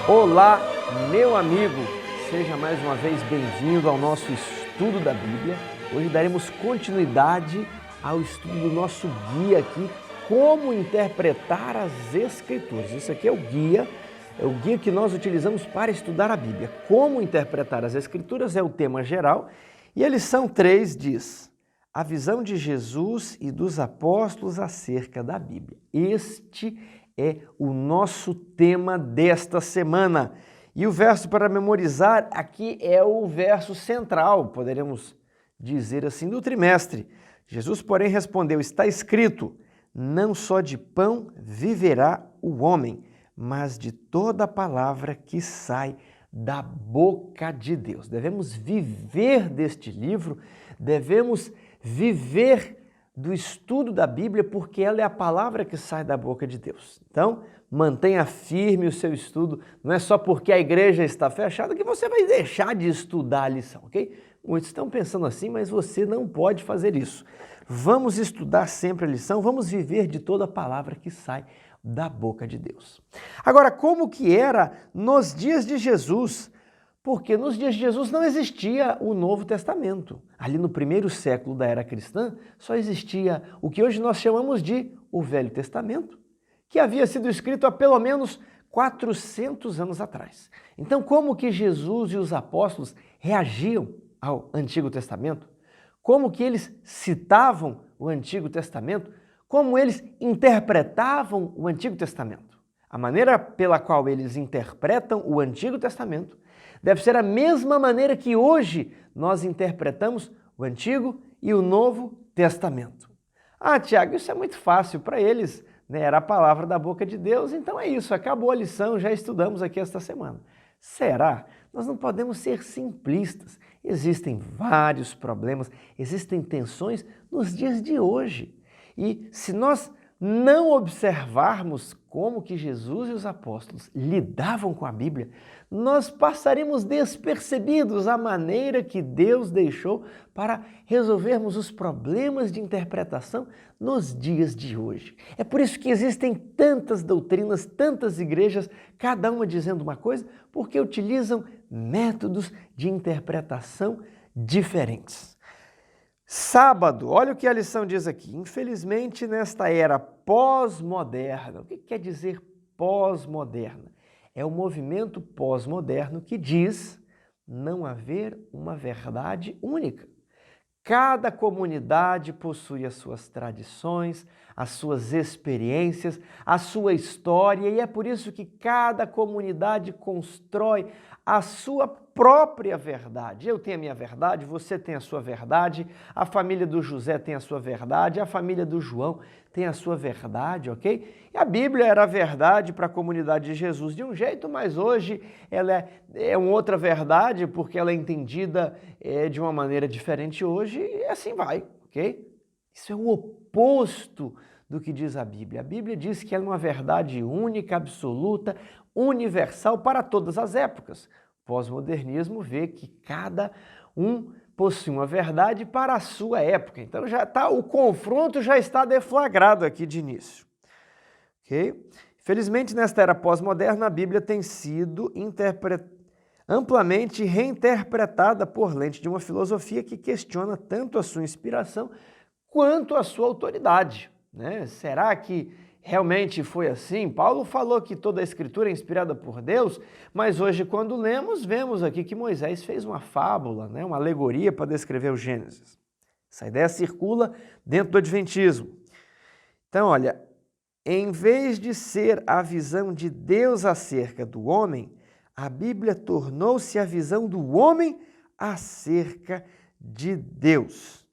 Olá, meu amigo! Seja mais uma vez bem-vindo ao nosso estudo da Bíblia. Hoje daremos continuidade ao estudo do nosso guia aqui, Como Interpretar as Escrituras. Isso aqui é o guia que nós utilizamos para estudar a Bíblia. Como Interpretar as Escrituras é o tema geral e a lição 3 diz: a visão de Jesus e dos apóstolos acerca da Bíblia. Este é o nosso tema desta semana. E o verso para memorizar aqui é o verso central, poderemos dizer assim, do trimestre. Jesus, porém, respondeu: está escrito, não só de pão viverá o homem, mas de toda palavra que sai da boca de Deus. Devemos viver deste livro, devemos viver do estudo da Bíblia, porque ela é a palavra que sai da boca de Deus. Então, mantenha firme o seu estudo. Não é só porque a igreja está fechada que você vai deixar de estudar a lição, ok? Muitos estão pensando assim, mas você não pode fazer isso. Vamos estudar sempre a lição, vamos viver de toda a palavra que sai da boca de Deus. Agora, como que era nos dias de Jesus? Porque nos dias de Jesus não existia o Novo Testamento. Ali no primeiro século da era cristã, só existia o que hoje nós chamamos de o Velho Testamento, que havia sido escrito há pelo menos 400 anos atrás. Então, como que Jesus e os apóstolos reagiam ao Antigo Testamento? Como que eles citavam o Antigo Testamento? Como eles interpretavam o Antigo Testamento? A maneira pela qual eles interpretam o Antigo Testamento deve ser a mesma maneira que hoje nós interpretamos o Antigo e o Novo Testamento. Ah, Tiago, isso é muito fácil para eles, né? Era a palavra da boca de Deus, então é isso, acabou a lição, já estudamos aqui esta semana. Será? Nós não podemos ser simplistas. Existem vários problemas, existem tensões nos dias de hoje. E se nós não observarmos como que Jesus e os apóstolos lidavam com a Bíblia, nós passaremos despercebidos a maneira que Deus deixou para resolvermos os problemas de interpretação nos dias de hoje. É por isso que existem tantas doutrinas, tantas igrejas, cada uma dizendo uma coisa, porque utilizam métodos de interpretação diferentes. Sábado, olha o que a lição diz aqui. Infelizmente, nesta era pós-moderna, o que quer dizer pós-moderna? É o movimento pós-moderno que diz não haver uma verdade única. Cada comunidade possui as suas tradições, as suas experiências, a sua história, e é por isso que cada comunidade constrói a sua própria verdade. Eu tenho a minha verdade, você tem a sua verdade, a família do José tem a sua verdade, a família do João tem a sua verdade, ok? E a Bíblia era a verdade para a comunidade de Jesus de um jeito, mas hoje ela é uma outra verdade porque ela é entendida de uma maneira diferente hoje e assim vai, ok? Isso é o oposto do que diz a Bíblia. A Bíblia diz que ela é uma verdade única, absoluta, universal para todas as épocas. O pós-modernismo vê que cada um possui uma verdade para a sua época. Então o confronto já está deflagrado aqui de início. Okay? Felizmente, nesta era pós-moderna, a Bíblia tem sido amplamente reinterpretada por lente de uma filosofia que questiona tanto a sua inspiração quanto a sua autoridade, né? Será que realmente foi assim? Paulo falou que toda a Escritura é inspirada por Deus, mas hoje, quando lemos, vemos aqui que Moisés fez uma fábula, né? Uma alegoria para descrever o Gênesis. Essa ideia circula dentro do Adventismo. Então, olha, em vez de ser a visão de Deus acerca do homem, a Bíblia tornou-se a visão do homem acerca de Deus.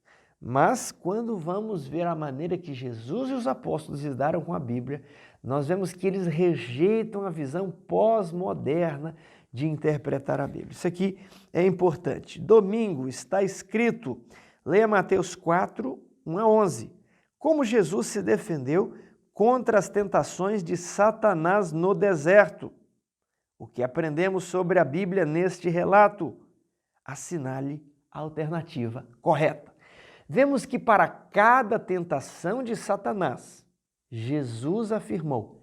Mas quando vamos ver a maneira que Jesus e os apóstolos lidaram com a Bíblia, nós vemos que eles rejeitam a visão pós-moderna de interpretar a Bíblia. Isso aqui é importante. Domingo está escrito, leia Mateus 4, 1 a 11. Como Jesus se defendeu contra as tentações de Satanás no deserto. O que aprendemos sobre a Bíblia neste relato? Assinale a alternativa correta. Vemos que para cada tentação de Satanás, Jesus afirmou,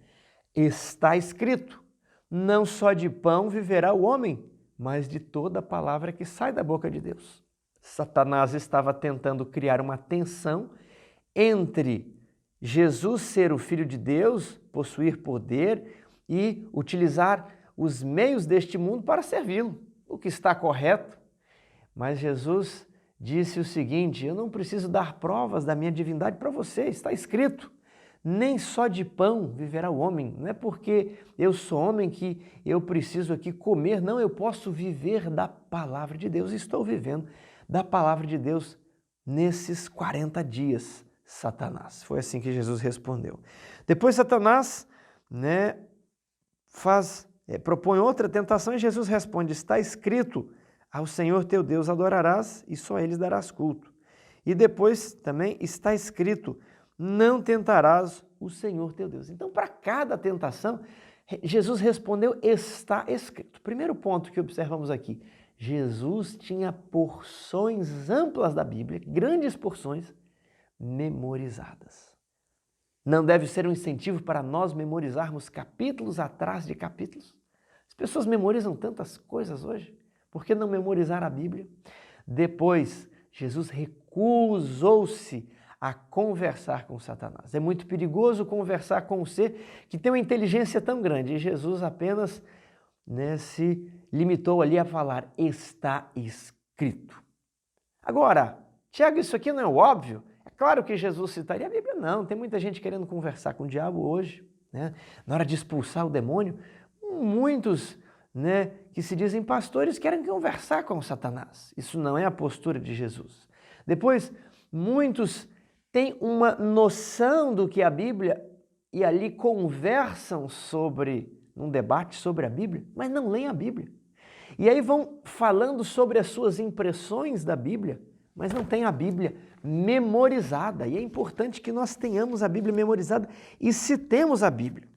está escrito, não só de pão viverá o homem, mas de toda palavra que sai da boca de Deus. Satanás estava tentando criar uma tensão entre Jesus ser o Filho de Deus, possuir poder e utilizar os meios deste mundo para servi-lo, o que está correto. Mas Jesus disse o seguinte: eu não preciso dar provas da minha divindade para você, está escrito. Nem só de pão viverá o homem. Não é porque eu sou homem que eu preciso aqui comer. Não, eu posso viver da palavra de Deus. Estou vivendo da palavra de Deus nesses 40 dias, Satanás. Foi assim que Jesus respondeu. Depois Satanás, propõe outra tentação e Jesus responde: está escrito, ao Senhor teu Deus adorarás e só a Ele darás culto. E depois também está escrito: não tentarás o Senhor teu Deus. Então, para cada tentação, Jesus respondeu: está escrito. Primeiro ponto que observamos aqui: Jesus tinha porções amplas da Bíblia, grandes porções, memorizadas. Não deve ser um incentivo para nós memorizarmos capítulos atrás de capítulos? As pessoas memorizam tantas coisas hoje, por que não memorizar a Bíblia? Depois, Jesus recusou-se a conversar com Satanás. É muito perigoso conversar com um ser que tem uma inteligência tão grande. E Jesus apenas se limitou ali a falar: está escrito. Agora, Tiago, isso aqui não é óbvio? É claro que Jesus citaria a Bíblia. Não, tem muita gente querendo conversar com o diabo hoje, na hora de expulsar o demônio. Muitos que se dizem pastores querem conversar com Satanás. Isso não é a postura de Jesus. Depois, muitos têm uma noção do que é a Bíblia e ali conversam num debate sobre a Bíblia, mas não leem a Bíblia. E aí vão falando sobre as suas impressões da Bíblia, mas não têm a Bíblia memorizada. E é importante que nós tenhamos a Bíblia memorizada e citemos a Bíblia.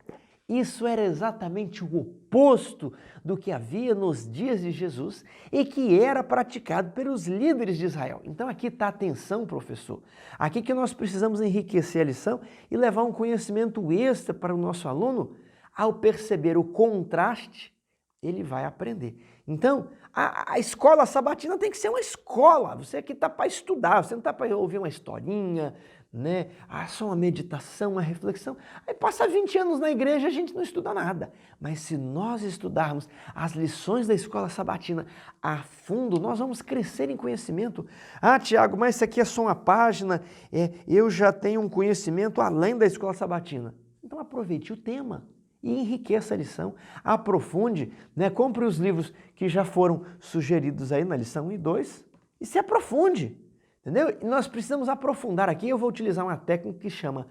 Isso era exatamente o oposto do que havia nos dias de Jesus e que era praticado pelos líderes de Israel. Então aqui está a atenção, professor. Aqui que nós precisamos enriquecer a lição e levar um conhecimento extra para o nosso aluno. Ao perceber o contraste, ele vai aprender. Então, a escola sabatina tem que ser uma escola. Você aqui está para estudar, você não está para ouvir uma historinha, só uma meditação, uma reflexão. Aí passa 20 anos na igreja e a gente não estuda nada. Mas se nós estudarmos as lições da escola sabatina a fundo, nós vamos crescer em conhecimento. Ah, Tiago, mas isso aqui é só uma página, eu já tenho um conhecimento além da escola sabatina. Então aproveite o tema e enriqueça a lição, aprofunde, compre os livros que já foram sugeridos aí na lição 1 e 2 e se aprofunde. Entendeu? E nós precisamos aprofundar aqui. Eu vou utilizar uma técnica que chama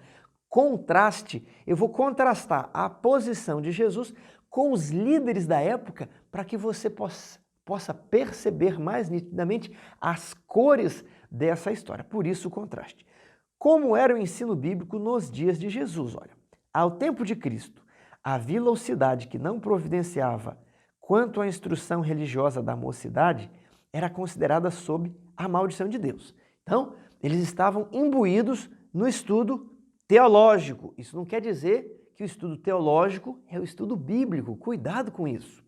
contraste. Eu vou contrastar a posição de Jesus com os líderes da época para que você possa perceber mais nitidamente as cores dessa história. Por isso o contraste. Como era o ensino bíblico nos dias de Jesus? Olha, ao tempo de Cristo, a vila ou cidade que não providenciava quanto à instrução religiosa da mocidade era considerada sob a maldição de Deus. Então, eles estavam imbuídos no estudo teológico. Isso não quer dizer que o estudo teológico é o estudo bíblico. Cuidado com isso.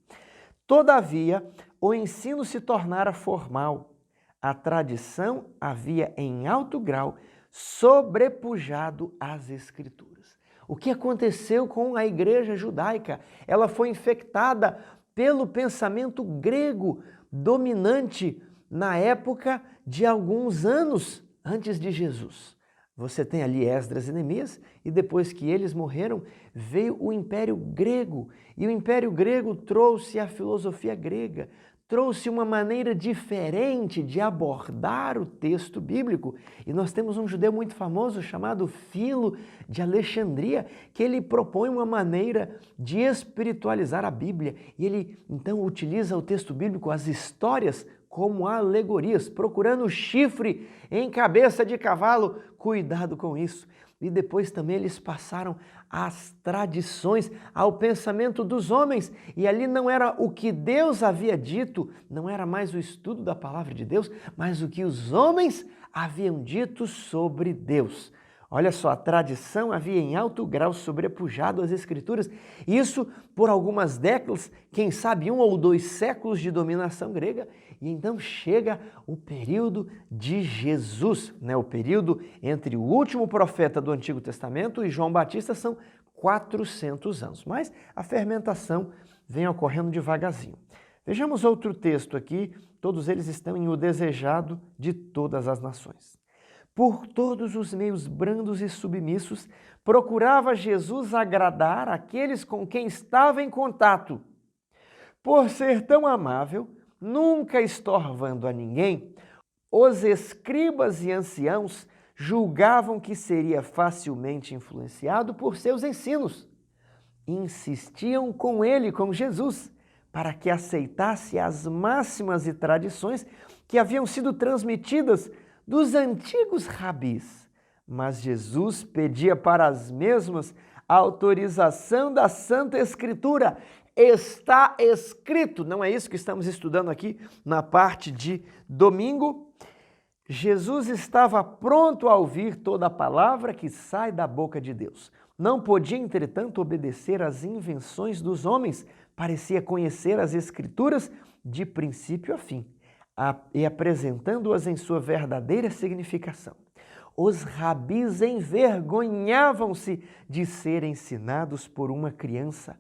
Todavia, o ensino se tornara formal. A tradição havia em alto grau sobrepujado as Escrituras. O que aconteceu com a igreja judaica? Ela foi infectada pelo pensamento grego dominante na época de alguns anos antes de Jesus. Você tem ali Esdras e Neemias, e depois que eles morreram, veio o Império Grego. E o Império Grego trouxe a filosofia grega, trouxe uma maneira diferente de abordar o texto bíblico. E nós temos um judeu muito famoso chamado Filo de Alexandria, que ele propõe uma maneira de espiritualizar a Bíblia. E ele, então, utiliza o texto bíblico, as histórias, como alegorias, procurando chifre em cabeça de cavalo. Cuidado com isso. E depois também eles passaram às tradições, ao pensamento dos homens. E ali não era o que Deus havia dito, não era mais o estudo da palavra de Deus, mas o que os homens haviam dito sobre Deus. Olha só, a tradição havia em alto grau sobrepujado as Escrituras, isso por algumas décadas, quem sabe 1 ou 2 séculos de dominação grega, e então chega o período de Jesus, né? O período entre o último profeta do Antigo Testamento e João Batista são 400 anos, mas a fermentação vem ocorrendo devagarzinho. Vejamos outro texto aqui, todos eles estão em O Desejado de Todas as Nações. Por todos os meios brandos e submissos, procurava Jesus agradar aqueles com quem estava em contato. Por ser tão amável, nunca estorvando a ninguém, os escribas e anciãos julgavam que seria facilmente influenciado por seus ensinos. Insistiam com ele, com Jesus, para que aceitasse as máximas e tradições que haviam sido transmitidas dos antigos rabis, mas Jesus pedia para as mesmas a autorização da Santa Escritura. Está escrito, não é isso que estamos estudando aqui na parte de domingo? Jesus estava pronto a ouvir toda a palavra que sai da boca de Deus. Não podia, entretanto, obedecer às invenções dos homens, parecia conhecer as Escrituras de princípio a fim, e apresentando-as em sua verdadeira significação. Os rabis envergonhavam-se de ser ensinados por uma criança.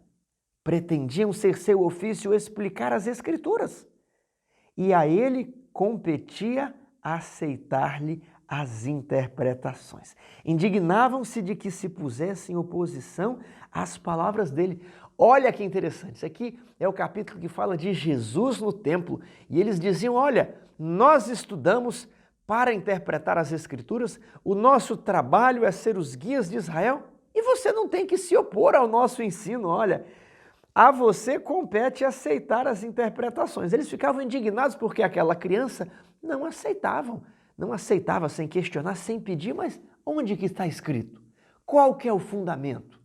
Pretendiam ser seu ofício explicar as Escrituras. E a ele competia aceitar-lhe as interpretações. Indignavam-se de que se pusesse em oposição às palavras dele. Olha que interessante, isso aqui é o capítulo que fala de Jesus no templo. E eles diziam, olha, nós estudamos para interpretar as Escrituras, o nosso trabalho é ser os guias de Israel, e você não tem que se opor ao nosso ensino, olha, a você compete aceitar as interpretações. Eles ficavam indignados porque aquela criança não aceitava sem questionar, sem pedir, mas onde que está escrito? Qual que é o fundamento?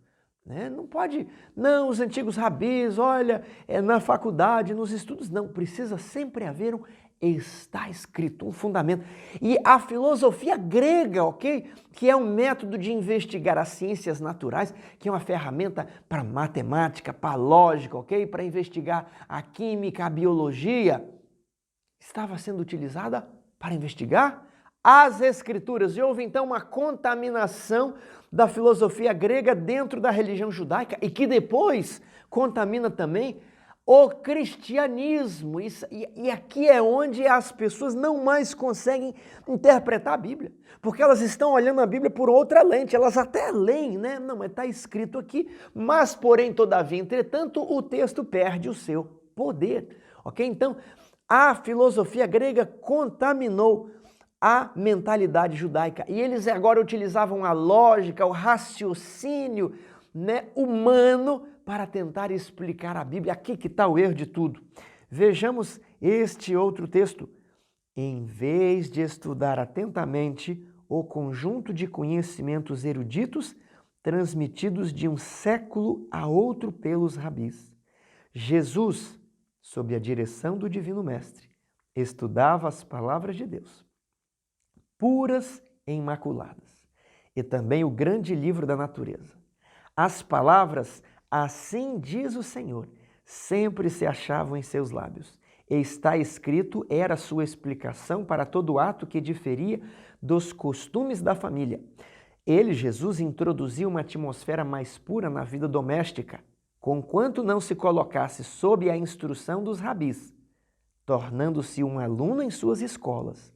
Não pode, não, os antigos rabis, olha, na faculdade, nos estudos, não, precisa sempre haver está escrito, um fundamento. E a filosofia grega, ok? Que é um método de investigar as ciências naturais, que é uma ferramenta para matemática, para lógica, ok? Para investigar a química, a biologia, estava sendo utilizada para investigar as Escrituras. E houve então uma contaminação da filosofia grega dentro da religião judaica e que depois contamina também o cristianismo. E aqui é onde as pessoas não mais conseguem interpretar a Bíblia, porque elas estão olhando a Bíblia por outra lente, elas até leem, né? Não, mas está escrito aqui, mas porém, todavia, entretanto, o texto perde o seu poder, ok? Então, a filosofia grega contaminou a mentalidade judaica e eles agora utilizavam a lógica, o raciocínio, né, humano para tentar explicar a Bíblia. Aqui que está o erro de tudo. Vejamos este outro texto. Em vez de estudar atentamente o conjunto de conhecimentos eruditos transmitidos de um século a outro pelos rabis, Jesus, sob a direção do Divino Mestre, estudava as palavras de Deus, puras e imaculadas, e também o grande livro da natureza. As palavras, assim diz o Senhor, sempre se achavam em seus lábios. E está escrito, era sua explicação para todo ato que diferia dos costumes da família. Ele, Jesus, introduziu uma atmosfera mais pura na vida doméstica, conquanto não se colocasse sob a instrução dos rabis, tornando-se um aluno em suas escolas.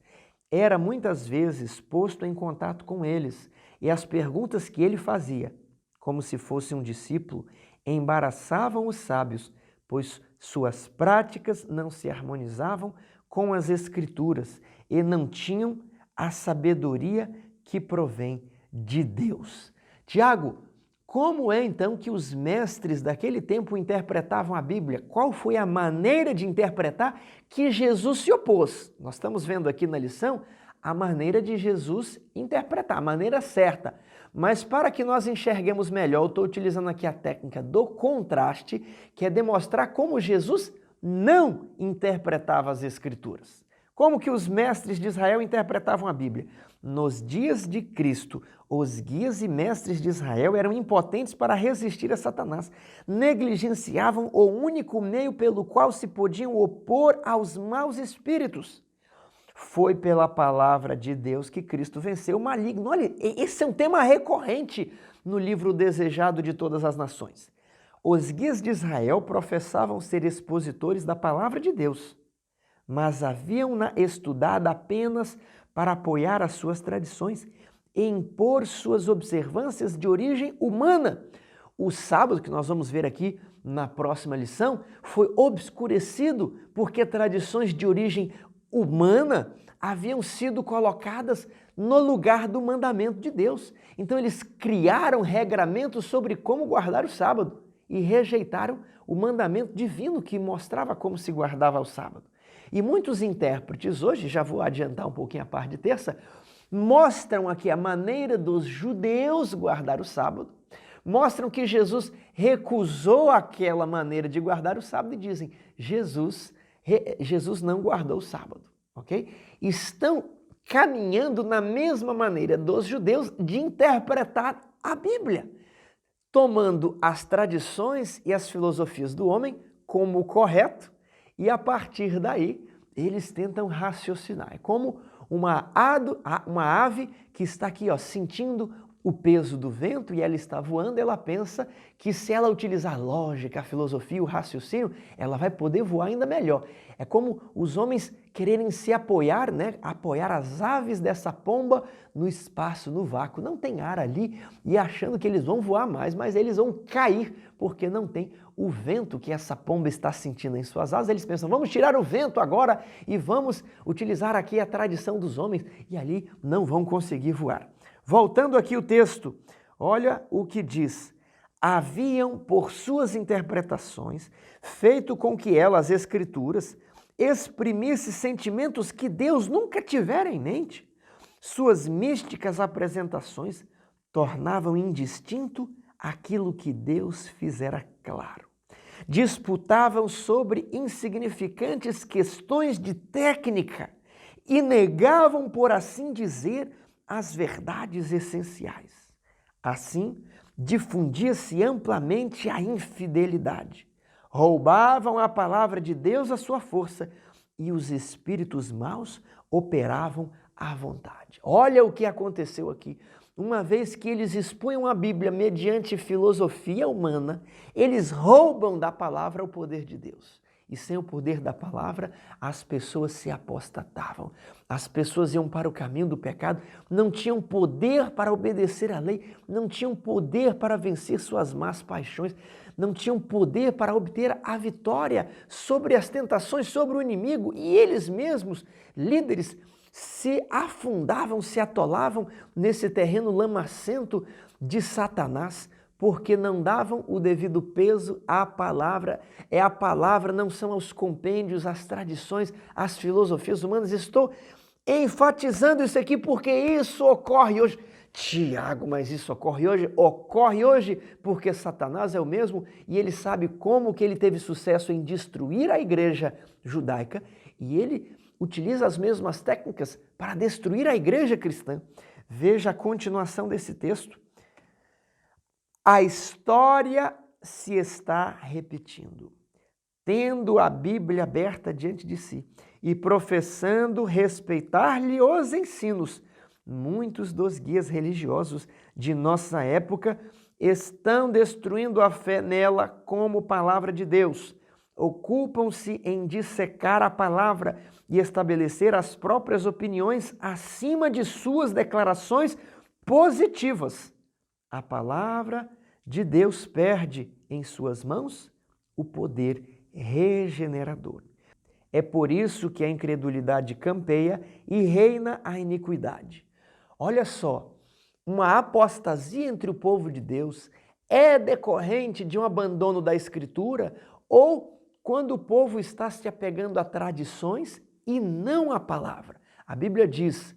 Era muitas vezes posto em contato com eles, e as perguntas que ele fazia, como se fosse um discípulo, embaraçavam os sábios, pois suas práticas não se harmonizavam com as Escrituras e não tinham a sabedoria que provém de Deus. Tiago, como é então que os mestres daquele tempo interpretavam a Bíblia? Qual foi a maneira de interpretar que Jesus se opôs? Nós estamos vendo aqui na lição a maneira de Jesus interpretar, a maneira certa. Mas para que nós enxerguemos melhor, eu estou utilizando aqui a técnica do contraste, que é demonstrar como Jesus não interpretava as Escrituras. Como que os mestres de Israel interpretavam a Bíblia? Nos dias de Cristo, os guias e mestres de Israel eram impotentes para resistir a Satanás. Negligenciavam o único meio pelo qual se podiam opor aos maus espíritos. Foi pela palavra de Deus que Cristo venceu o maligno. Olha, esse é um tema recorrente no livro Desejado de Todas as Nações. Os guias de professavam ser expositores da palavra de Deus, mas haviam-na estudado apenas para apoiar as suas tradições e impor suas observâncias de origem humana. O sábado, que nós vamos ver aqui na próxima lição, foi obscurecido porque tradições de origem humana haviam sido colocadas no lugar do mandamento de Deus. Então eles criaram regramentos sobre como guardar o sábado e rejeitaram o mandamento divino que mostrava como se guardava o sábado. E muitos intérpretes hoje, já vou adiantar um pouquinho a parte de terça, mostram aqui a maneira dos judeus guardar o sábado, mostram que Jesus recusou aquela maneira de guardar o sábado e dizem, Jesus não guardou o sábado, ok? Estão caminhando na mesma maneira dos judeus de interpretar a Bíblia, tomando as tradições e as filosofias do homem como o correto e a partir daí eles tentam raciocinar. É como uma ave que está aqui sentindo o peso do vento e ela está voando, ela pensa que se ela utilizar a lógica, a filosofia, o raciocínio, ela vai poder voar ainda melhor. É como os homens quererem se apoiar, apoiar as aves dessa pomba no espaço, no vácuo. Não tem ar ali e achando que eles vão voar mais, mas eles vão cair porque não tem o vento que essa pomba está sentindo em suas asas. Eles pensam, vamos tirar o vento agora e vamos utilizar aqui a tradição dos homens e ali não vão conseguir voar. Voltando aqui o texto, olha o que diz. Haviam, por suas interpretações, feito com que ela, as Escrituras, exprimisse sentimentos que Deus nunca tivera em mente. Suas místicas apresentações tornavam indistinto aquilo que Deus fizera claro. Disputavam sobre insignificantes questões de técnica e negavam, por assim dizer, as verdades essenciais. Assim, difundia-se amplamente a infidelidade. Roubavam a palavra de Deus à sua força e os espíritos maus operavam à vontade. Olha o que aconteceu aqui. Uma vez que eles expunham a Bíblia mediante filosofia humana, eles roubam da palavra o poder de Deus. E sem o poder da palavra, as pessoas se apostatavam. As pessoas iam para o caminho do pecado, não tinham poder para obedecer à lei, não tinham poder para vencer suas más paixões, não tinham poder para obter a vitória sobre as tentações, sobre o inimigo. E eles mesmos, líderes, se afundavam, se atolavam nesse terreno lamacento de Satanás, porque não davam o devido peso à palavra. É a palavra, não são os compêndios, as tradições, as filosofias humanas. Estou enfatizando isso aqui porque isso ocorre hoje. Tiago, mas isso ocorre hoje? Ocorre hoje porque Satanás é o mesmo e ele sabe como que ele teve sucesso em destruir a igreja judaica e ele utiliza as mesmas técnicas para destruir a igreja cristã. Veja a continuação desse texto. A história se está repetindo. Tendo a Bíblia aberta diante de si e professando respeitar-lhe os ensinos, muitos dos guias religiosos de nossa época estão destruindo a fé nela como palavra de Deus. Ocupam-se em dissecar a palavra e estabelecer as próprias opiniões acima de suas declarações positivas. A palavra de Deus perde em suas mãos o poder regenerador. É por isso que a incredulidade campeia e reina a iniquidade. Olha só, uma apostasia entre o povo de Deus é decorrente de um abandono da Escritura ou quando o povo está se apegando a tradições e não à palavra. A Bíblia diz,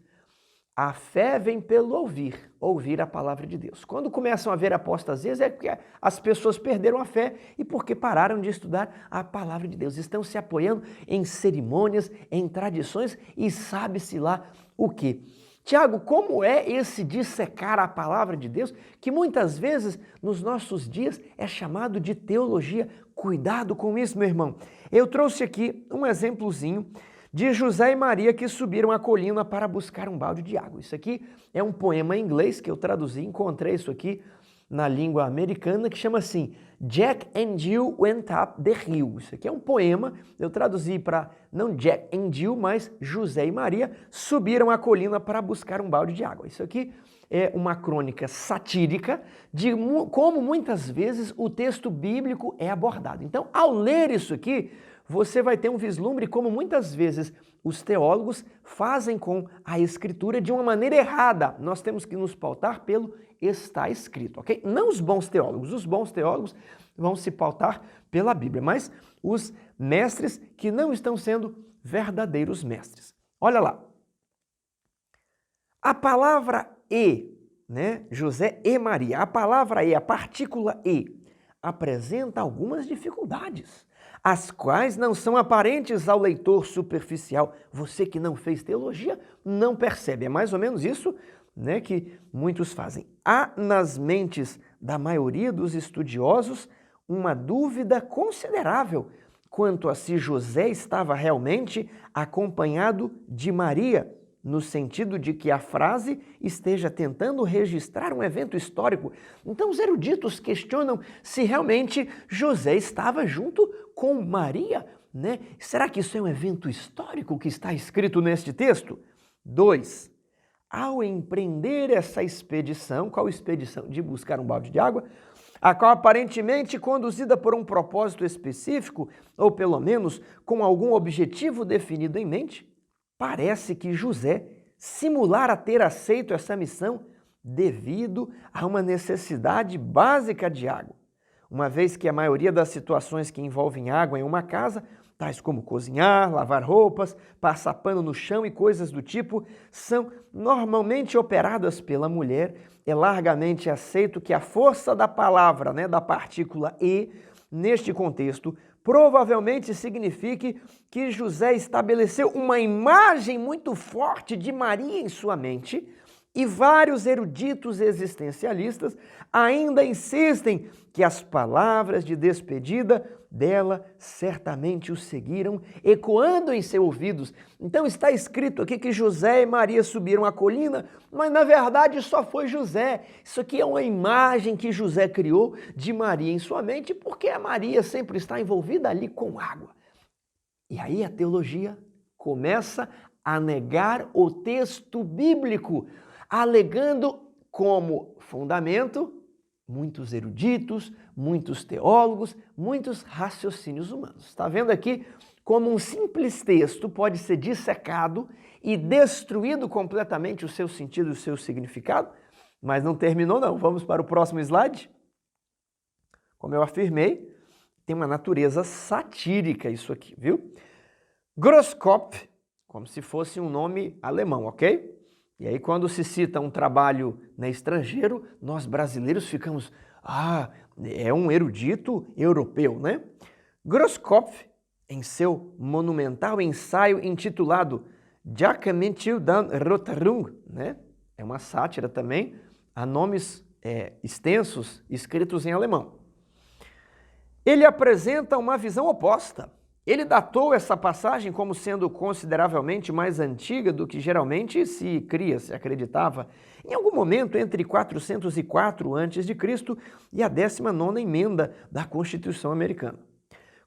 a fé vem pelo ouvir ouvir a palavra de Deus. Quando começam a haver apostasias é porque as pessoas perderam a fé e porque pararam de estudar a palavra de Deus. Estão se apoiando em cerimônias, em tradições e sabe-se lá o quê. Tiago, como é esse dissecar a palavra de Deus, que muitas vezes nos nossos dias é chamado de teologia? Cuidado com isso, meu irmão. Eu trouxe aqui um exemplozinho de José e Maria que subiram a colina para buscar um balde de água. Isso aqui é um poema em inglês que eu traduzi, encontrei isso aqui na língua americana, que chama assim, Jack and Jill went up the hill. Isso aqui é um poema, eu traduzi para não Jack and Jill, mas José e Maria subiram a colina para buscar um balde de água. Isso aqui é uma crônica satírica de como muitas vezes o texto bíblico é abordado. Então, ao ler isso aqui, você vai ter um vislumbre como muitas vezes os teólogos fazem com a escritura de uma maneira errada. Nós temos que nos pautar pelo está escrito, ok? Não os bons teólogos vão se pautar pela Bíblia, mas os mestres que não estão sendo verdadeiros mestres. Olha lá. A palavra e, né? José e Maria, a palavra e, a partícula e, apresenta algumas dificuldades, as quais não são aparentes ao leitor superficial. Você que não fez teologia não percebe. É mais ou menos isso, né, que muitos fazem. Há nas mentes da maioria dos estudiosos uma dúvida considerável quanto a se José estava realmente acompanhado de Maria, no sentido de que a frase esteja tentando registrar um evento histórico. Então os eruditos questionam se realmente José estava junto com Maria, né? Será que isso é um evento histórico que está escrito neste texto? 2. Ao empreender essa expedição, qual expedição? De buscar um balde de água, a qual aparentemente conduzida por um propósito específico, ou pelo menos com algum objetivo definido em mente, parece que José simulara ter aceito essa missão devido a uma necessidade básica de água, uma vez que a maioria das situações que envolvem água em uma casa, tais como cozinhar, lavar roupas, passar pano no chão e coisas do tipo, são normalmente operadas pela mulher. É largamente aceito que a força da palavra, né, da partícula e, neste contexto, provavelmente signifique que José estabeleceu uma imagem muito forte de Maria em sua mente, e vários eruditos existencialistas ainda insistem que as palavras de despedida dela certamente o seguiram, ecoando em seus ouvidos. Então está escrito aqui que José e Maria subiram a colina, mas na verdade só foi José. Isso aqui é uma imagem que José criou de Maria em sua mente, porque a Maria sempre está envolvida ali com água. E aí a teologia começa a negar o texto bíblico, alegando como fundamento muitos eruditos, muitos teólogos, muitos raciocínios humanos. Está vendo aqui como um simples texto pode ser dissecado e destruído completamente o seu sentido e o seu significado? Mas não terminou não. Vamos para o próximo slide. Como eu afirmei, tem uma natureza satírica isso aqui, viu? Grosskopf, como se fosse um nome alemão, ok? E aí quando se cita um trabalho, né, estrangeiro, nós brasileiros ficamos, é um erudito europeu, né? Grosskopf, em seu monumental ensaio intitulado Jahrhunderte dan Rotarung, né? É uma sátira também a nomes extensos escritos em alemão. Ele apresenta uma visão oposta. Ele datou essa passagem como sendo consideravelmente mais antiga do que geralmente se acreditava, em algum momento entre 404 a.C. e a 19ª emenda da Constituição Americana.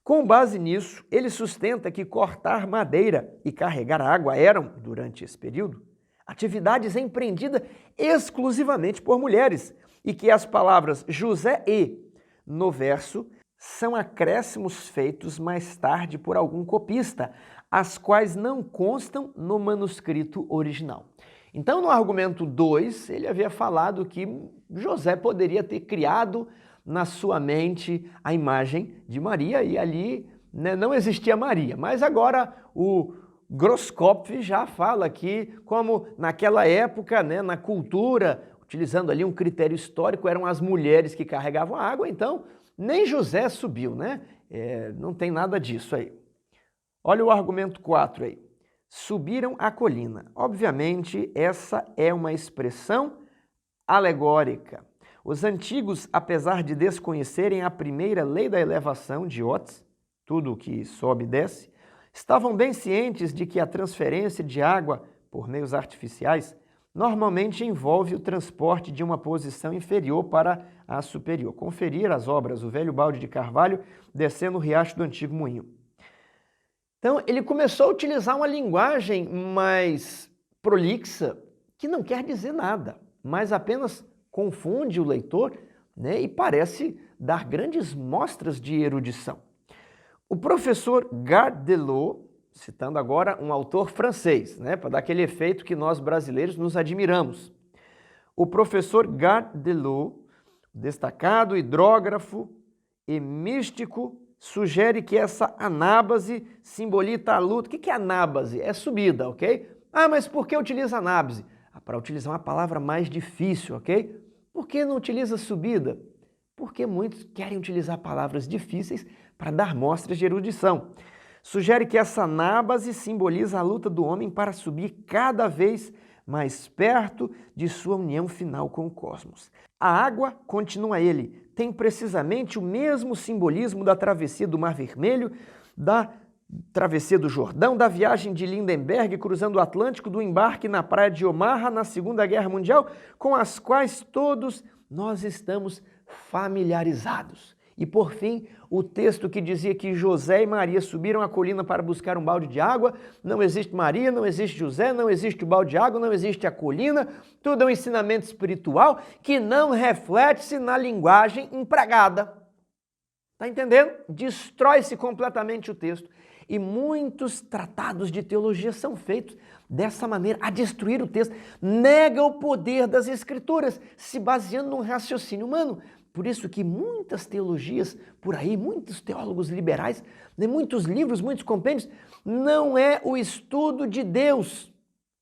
Com base nisso, ele sustenta que cortar madeira e carregar água eram, durante esse período, atividades empreendidas exclusivamente por mulheres e que as palavras José e no verso são acréscimos feitos mais tarde por algum copista, as quais não constam no manuscrito original. Então, no argumento 2, ele havia falado que José poderia ter criado na sua mente a imagem de Maria e ali, né, não existia Maria. Mas agora o Grosskopf já fala que, como naquela época, né, na cultura, utilizando ali um critério histórico, eram as mulheres que carregavam a água, então nem José subiu, né? Não tem nada disso aí. Olha o argumento 4 aí. Subiram a colina. Obviamente, essa é uma expressão alegórica. Os antigos, apesar de desconhecerem a primeira lei da elevação de Otis, tudo que sobe e desce, estavam bem cientes de que a transferência de água por meios artificiais normalmente envolve o transporte de uma posição inferior para a superior. Conferir as obras, o velho balde de carvalho descendo o riacho do antigo moinho. Então, ele começou a utilizar uma linguagem mais prolixa, que não quer dizer nada, mas apenas confunde o leitor, né, e parece dar grandes mostras de erudição. O professor Gardelot, citando agora um autor francês, né, para dar aquele efeito que nós brasileiros nos admiramos. O professor Gardelot, destacado hidrógrafo e místico, sugere que essa anábase simboliza a luta. O que é anábase? É subida, ok? Ah, mas por que utiliza anábase? Para utilizar uma palavra mais difícil, ok? Por que não utiliza subida? Porque muitos querem utilizar palavras difíceis para dar mostras de erudição. Sugere que essa anábase simboliza a luta do homem para subir cada vez mais perto de sua união final com o cosmos. A água, continua ele, tem precisamente o mesmo simbolismo da travessia do Mar Vermelho, da travessia do Jordão, da viagem de Lindenberg cruzando o Atlântico, do embarque na praia de Omaha na Segunda Guerra Mundial, com as quais todos nós estamos familiarizados. E por fim, o texto que dizia que José e Maria subiram a colina para buscar um balde de água. Não existe Maria, não existe José, não existe o balde de água, não existe a colina. Tudo é um ensinamento espiritual que não reflete-se na linguagem empregada. Está entendendo? Destrói-se completamente o texto. E muitos tratados de teologia são feitos dessa maneira, a destruir o texto. Nega o poder das Escrituras, se baseando num raciocínio humano. Por isso que muitas teologias por aí, muitos teólogos liberais, muitos livros, muitos compêndios, não é o estudo de Deus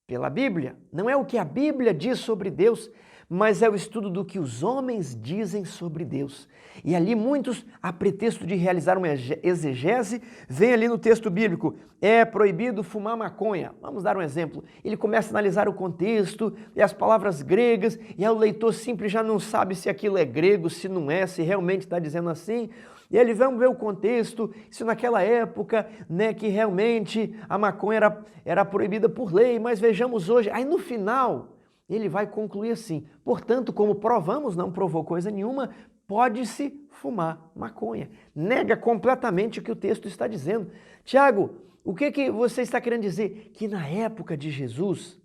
pela Bíblia, não é o que a Bíblia diz sobre Deus, mas é o estudo do que os homens dizem sobre Deus. E ali muitos, a pretexto de realizar uma exegese, vem ali no texto bíblico, é proibido fumar maconha. Vamos dar um exemplo. Ele começa a analisar o contexto e as palavras gregas, e aí o leitor simples já não sabe se aquilo é grego, se não é, se realmente está dizendo assim. E ele, vamos ver o contexto, se naquela época, né, que realmente a maconha era proibida por lei, mas vejamos hoje. Aí no final, ele vai concluir assim, portanto, como provamos, não provou coisa nenhuma, pode-se fumar maconha. Nega completamente o que o texto está dizendo. Tiago, o que você está querendo dizer? Que na época de Jesus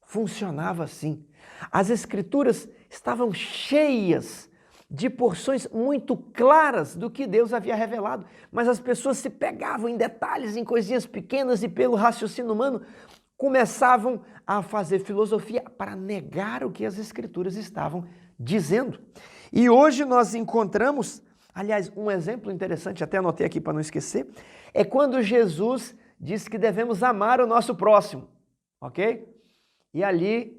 funcionava assim. As Escrituras estavam cheias de porções muito claras do que Deus havia revelado, mas as pessoas se pegavam em detalhes, em coisinhas pequenas e pelo raciocínio humano começavam a fazer filosofia para negar o que as Escrituras estavam dizendo. E hoje nós encontramos, aliás, um exemplo interessante, até anotei aqui para não esquecer, é quando Jesus diz que devemos amar o nosso próximo, ok? E ali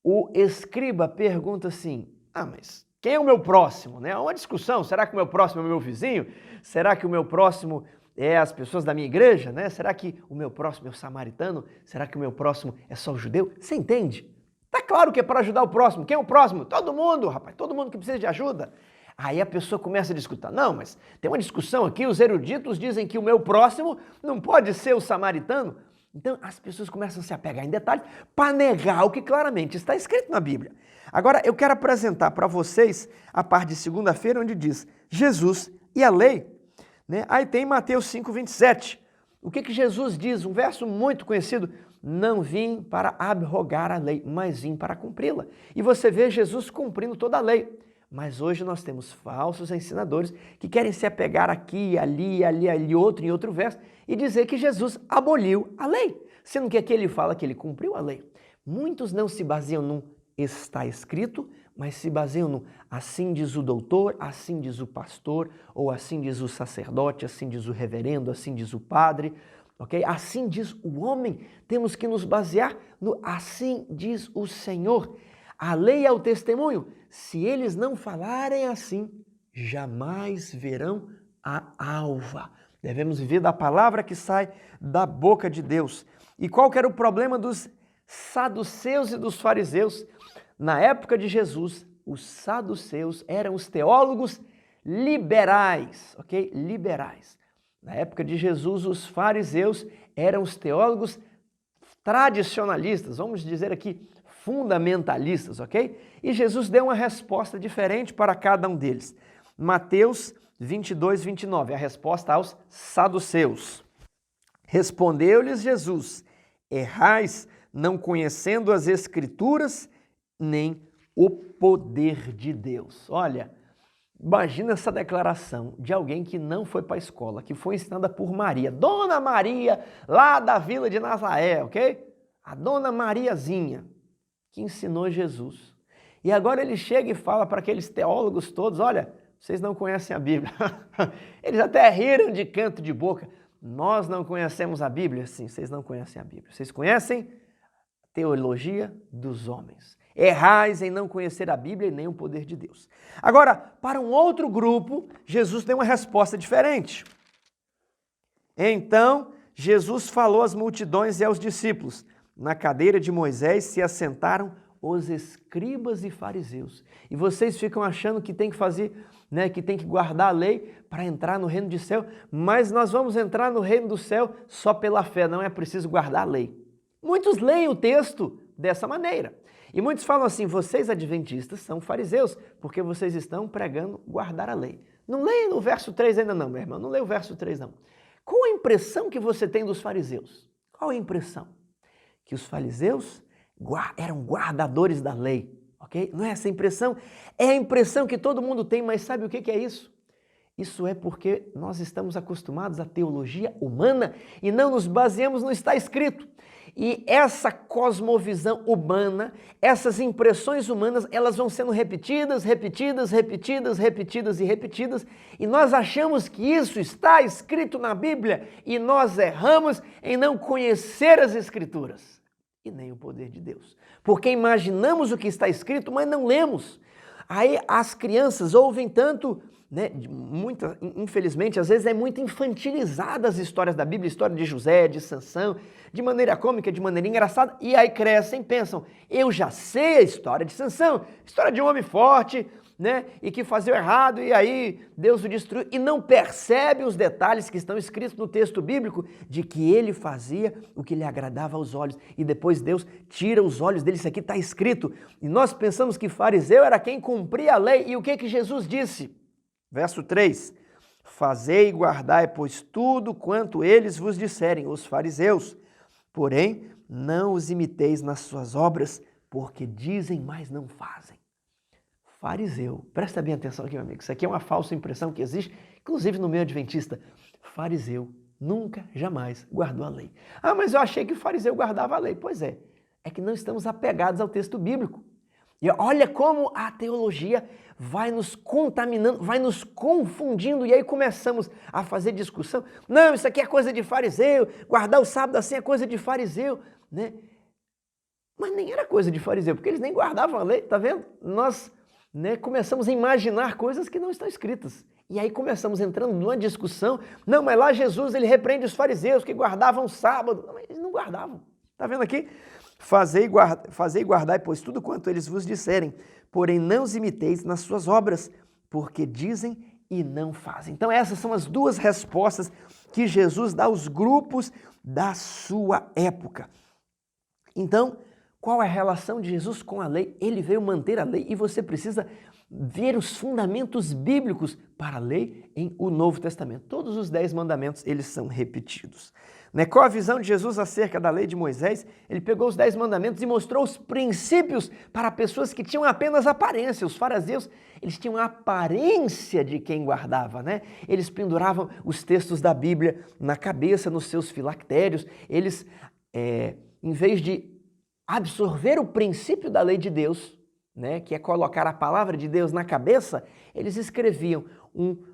o escriba pergunta assim, mas quem é o meu próximo? Né? Há uma discussão, será que o meu próximo é o meu vizinho? Será que o meu próximo é as pessoas da minha igreja? Né? Será que o meu próximo é o samaritano? Será que o meu próximo é só o judeu? Você entende? Tá claro que é para ajudar o próximo. Quem é o próximo? Todo mundo, rapaz, todo mundo que precisa de ajuda. Aí a pessoa começa a discutir. Não, mas tem uma discussão aqui, os eruditos dizem que o meu próximo não pode ser o samaritano. Então as pessoas começam a se apegar em detalhes para negar o que claramente está escrito na Bíblia. Agora eu quero apresentar para vocês a parte de segunda-feira onde diz Jesus e a lei. Né? Aí tem Mateus 5:27. O que Jesus diz? Um verso muito conhecido. Não vim para abrogar a lei, mas vim para cumpri-la. E você vê Jesus cumprindo toda a lei. Mas hoje nós temos falsos ensinadores que querem se apegar aqui, ali, outro, em outro verso, e dizer que Jesus aboliu a lei, sendo que aqui ele fala que ele cumpriu a lei. Muitos não se baseiam no está escrito, mas se baseiam no assim diz o doutor, assim diz o pastor, ou assim diz o sacerdote, assim diz o reverendo, assim diz o padre, ok? Assim diz o homem. Temos que nos basear no assim diz o Senhor. A lei é o testemunho. Se eles não falarem assim, jamais verão a alva. Devemos viver da palavra que sai da boca de Deus. E qual que era o problema dos saduceus e dos fariseus? Na época de Jesus, os saduceus eram os teólogos liberais, ok? Liberais. Na época de Jesus, os fariseus eram os teólogos tradicionalistas, vamos dizer aqui, fundamentalistas, ok? E Jesus deu uma resposta diferente para cada um deles. Mateus 22, 29, a resposta aos saduceus. Respondeu-lhes Jesus: errais, não conhecendo as Escrituras, nem o poder de Deus. Olha, imagina essa declaração de alguém que não foi para a escola, que foi ensinada por Maria, Dona Maria, lá da vila de Nazaré, ok? A Dona Mariazinha, que ensinou Jesus. E agora ele chega e fala para aqueles teólogos todos, olha, vocês não conhecem a Bíblia. Eles até riram de canto de boca. Nós não conhecemos a Bíblia? Sim, vocês não conhecem a Bíblia. Vocês conhecem a teologia dos homens. Errais em não conhecer a Bíblia e nem o poder de Deus. Agora, para um outro grupo, Jesus deu uma resposta diferente. Então, Jesus falou às multidões e aos discípulos. Na cadeira de Moisés se assentaram os escribas e fariseus. E vocês ficam achando que tem que fazer, que tem que guardar a lei para entrar no reino do céu, mas nós vamos entrar no reino do céu só pela fé, não é preciso guardar a lei. Muitos leem o texto dessa maneira. E muitos falam assim, vocês adventistas são fariseus, porque vocês estão pregando guardar a lei. Não leem no verso 3 ainda não, meu irmão, não leia o verso 3 não. Qual a impressão que você tem dos fariseus? Qual a impressão? Que os fariseus eram guardadores da lei, ok? Não é essa a impressão? É a impressão que todo mundo tem, mas sabe o que é isso? Isso é porque nós estamos acostumados à teologia humana e não nos baseamos no que está escrito. E essa cosmovisão humana, essas impressões humanas, elas vão sendo repetidas, repetidas, repetidas, repetidas e repetidas, e nós achamos que isso está escrito na Bíblia e nós erramos em não conhecer as Escrituras e nem o poder de Deus. Porque imaginamos o que está escrito, mas não lemos. Aí as crianças ouvem tanto, infelizmente, às vezes é muito infantilizada as histórias da Bíblia, a história de José, de Sansão, de maneira cômica, de maneira engraçada, e aí crescem e pensam, eu já sei a história de Sansão, história de um homem forte, e que fazia o errado, e aí Deus o destruiu, e não percebe os detalhes que estão escritos no texto bíblico, de que ele fazia o que lhe agradava aos olhos, e depois Deus tira os olhos dele, isso aqui está escrito, e nós pensamos que fariseu era quem cumpria a lei, e o que Jesus disse? Verso 3, fazei e guardai, pois tudo quanto eles vos disserem, os fariseus, porém não os imiteis nas suas obras, porque dizem, mas não fazem. Fariseu, presta bem atenção aqui, meu amigo, isso aqui é uma falsa impressão que existe, inclusive no meio adventista. Fariseu nunca, jamais guardou a lei. Ah, mas eu achei que o fariseu guardava a lei. Pois é que não estamos apegados ao texto bíblico. E olha como a teologia vai nos contaminando, vai nos confundindo, e aí começamos a fazer discussão. Não, isso aqui é coisa de fariseu, guardar o sábado assim é coisa de fariseu, Mas nem era coisa de fariseu, porque eles nem guardavam a lei, tá vendo? Nós começamos a imaginar coisas que não estão escritas. E aí começamos entrando numa discussão. Não, mas lá Jesus ele repreende os fariseus que guardavam o sábado. Não, eles não guardavam. Tá vendo aqui? Fazei e guardai, pois tudo quanto eles vos disserem, porém não os imiteis nas suas obras, porque dizem e não fazem. Então essas são as duas respostas que Jesus dá aos grupos da sua época. Então, qual é a relação de Jesus com a lei? Ele veio manter a lei e você precisa ver os fundamentos bíblicos para a lei em o Novo Testamento. Todos os 10 mandamentos, eles são repetidos. Qual a visão de Jesus acerca da lei de Moisés? Ele pegou os 10 mandamentos e mostrou os princípios para pessoas que tinham apenas aparência. Os fariseus, eles tinham a aparência de quem guardava, Eles penduravam os textos da Bíblia na cabeça, nos seus filactérios. Eles, em vez de absorver o princípio da lei de Deus, que é colocar a palavra de Deus na cabeça, eles escreviam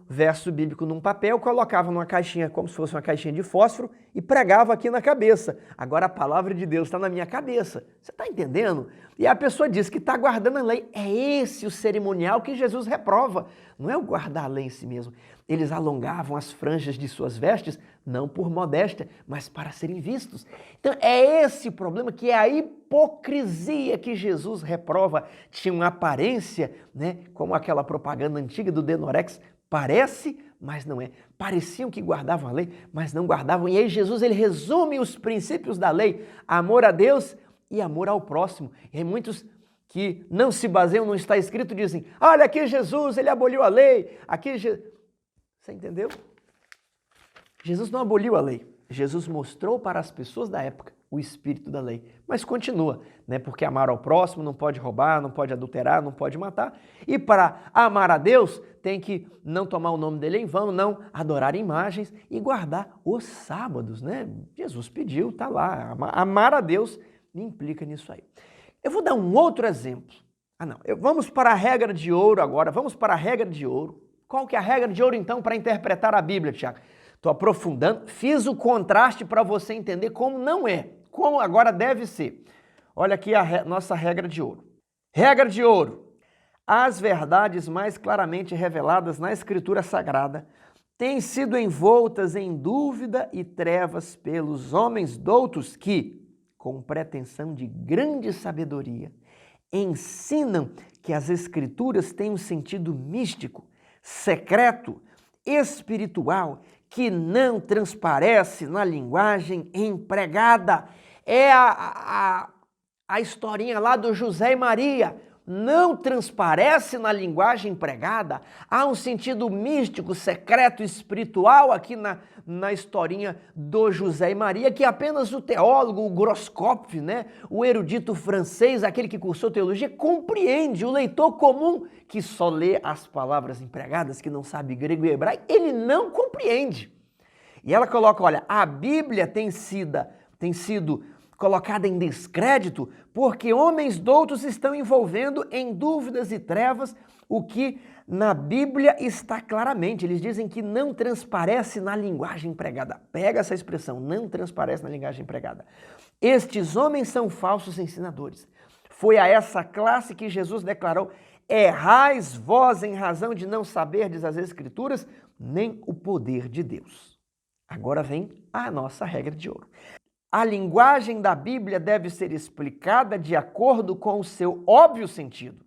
verso bíblico num papel, colocava numa caixinha, como se fosse uma caixinha de fósforo, e pregava aqui na cabeça. Agora a palavra de Deus está na minha cabeça. Você está entendendo? E a pessoa diz que está guardando a lei. É esse o cerimonial que Jesus reprova. Não é o guardar a lei em si mesmo. Eles alongavam as franjas de suas vestes, não por modéstia, mas para serem vistos. Então é esse o problema, que é a hipocrisia que Jesus reprova. Tinha uma aparência, né, como aquela propaganda antiga do Denorex, parece, mas não é. Pareciam que guardavam a lei, mas não guardavam. E aí Jesus ele resume os princípios da lei: amor a Deus e amor ao próximo. E aí muitos que não se baseiam no está escrito dizem: olha, aqui Jesus, ele aboliu a lei. Aqui Você entendeu? Jesus não aboliu a lei. Jesus mostrou para as pessoas da época o espírito da lei. Mas continua, né? Porque amar ao próximo não pode roubar, não pode adulterar, não pode matar. E para amar a Deus, tem que não tomar o nome dele em vão, não adorar imagens e guardar os sábados, né? Jesus pediu, tá lá. Amar a Deus implica nisso aí. Eu vou dar um outro exemplo. Vamos para a regra de ouro agora. Vamos para a regra de ouro. Qual que é a regra de ouro, então, para interpretar a Bíblia, Tiago? Estou aprofundando, fiz o contraste para você entender como não é, como agora deve ser. Olha aqui a nossa regra de ouro. Regra de ouro. As verdades mais claramente reveladas na Escritura Sagrada têm sido envoltas em dúvida e trevas pelos homens doutos que, com pretensão de grande sabedoria, ensinam que as Escrituras têm um sentido místico, secreto, espiritual, que não transparece na linguagem empregada. É a historinha lá do José e Maria. Não transparece na linguagem empregada. Há um sentido místico, secreto, espiritual aqui na historinha do José e Maria, que apenas o teólogo, o Groscopf, né, o erudito francês, aquele que cursou teologia, compreende. O leitor comum, que só lê as palavras empregadas, que não sabe grego e hebraico, ele não compreende. E ela coloca, olha, a Bíblia tem sido colocada em descrédito porque homens doutos estão envolvendo em dúvidas e trevas o que na Bíblia está claramente. Eles dizem que não transparece na linguagem empregada. Pega essa expressão, não transparece na linguagem empregada. Estes homens são falsos ensinadores. Foi a essa classe que Jesus declarou: errais vós em razão de não saberdes as Escrituras, nem o poder de Deus. Agora vem a nossa regra de ouro. A linguagem da Bíblia deve ser explicada de acordo com o seu óbvio sentido,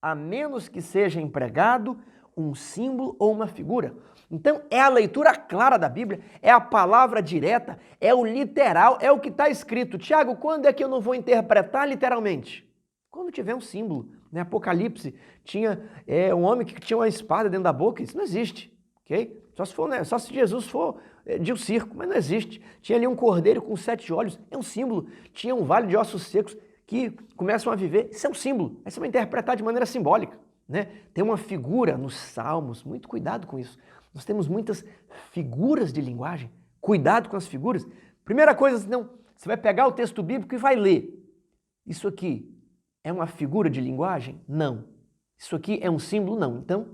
a menos que seja empregado um símbolo ou uma figura. Então, é a leitura clara da Bíblia, é a palavra direta, é o literal, é o que está escrito. Tiago, quando é que eu não vou interpretar literalmente? Quando tiver um símbolo. Né? Apocalipse tinha um homem que tinha uma espada dentro da boca, isso não existe, ok? Só se Jesus for de um circo, mas não existe. Tinha ali um cordeiro com 7 olhos, é um símbolo. Tinha um vale de ossos secos que começam a viver, isso é um símbolo. Aí você vai interpretar de maneira simbólica. Né? Tem uma figura nos Salmos, muito cuidado com isso. Nós temos muitas figuras de linguagem, cuidado com as figuras. Primeira coisa, não, você vai pegar o texto bíblico e vai ler. Isso aqui é uma figura de linguagem? Não. Isso aqui é um símbolo? Não. Então,